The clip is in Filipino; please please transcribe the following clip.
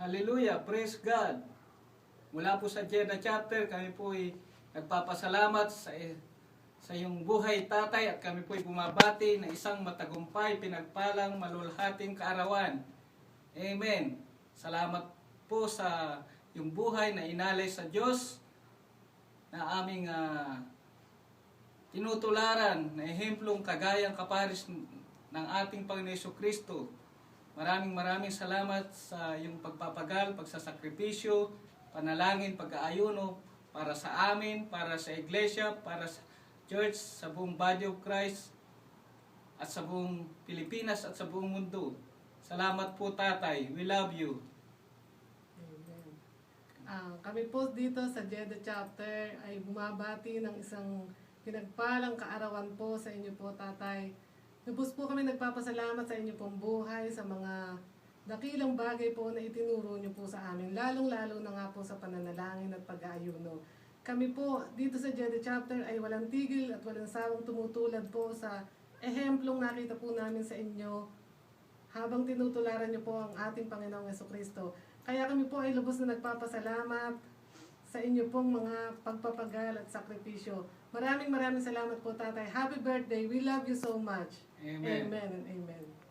Hallelujah, praise God. Mula po sa Jeddah chapter, kami po ay nagpapasalamat sa iyong buhay, tatay, at kami po ay bumabati na isang matagumpay, pinagpalang, malulhating kaarawan. Amen. Salamat po sa iyong buhay na inalay sa Diyos na aming tinutularan na ehemplong kagayang kaparis ng ating Panginoon Jesucristo. Maraming salamat sa iyong pagpapagal, pagsasakripisyo, panalangin, pag-aayuno para sa amin, para sa iglesia, para sa church, sa buong body of Christ, at sa buong Pilipinas at sa buong mundo. Salamat po, Tatay. We love you. Amen. Kami po dito sa Jeddah chapter ay bumabati ng isang pinagpalang kaarawan po sa inyo po, Tatay. Lubos po kami nagpapasalamat sa inyo pong buhay, sa mga dakilang bagay po na itinuro nyo po sa amin, lalong-lalo na nga po sa pananalangin at pag-aayuno. Kami po dito sa Jeddah chapter ay walang tigil at walang sawang tumutulad po sa ehemplong nakita po namin sa inyo habang tinutularan nyo po ang ating Panginoong Jesucristo. Kaya kami po ay lubos na nagpapasalamat sa inyo pong mga pagpapagal at sakripisyo. Maraming salamat po, Tatay. Happy birthday. We love you so much. Amen. Amen and amen.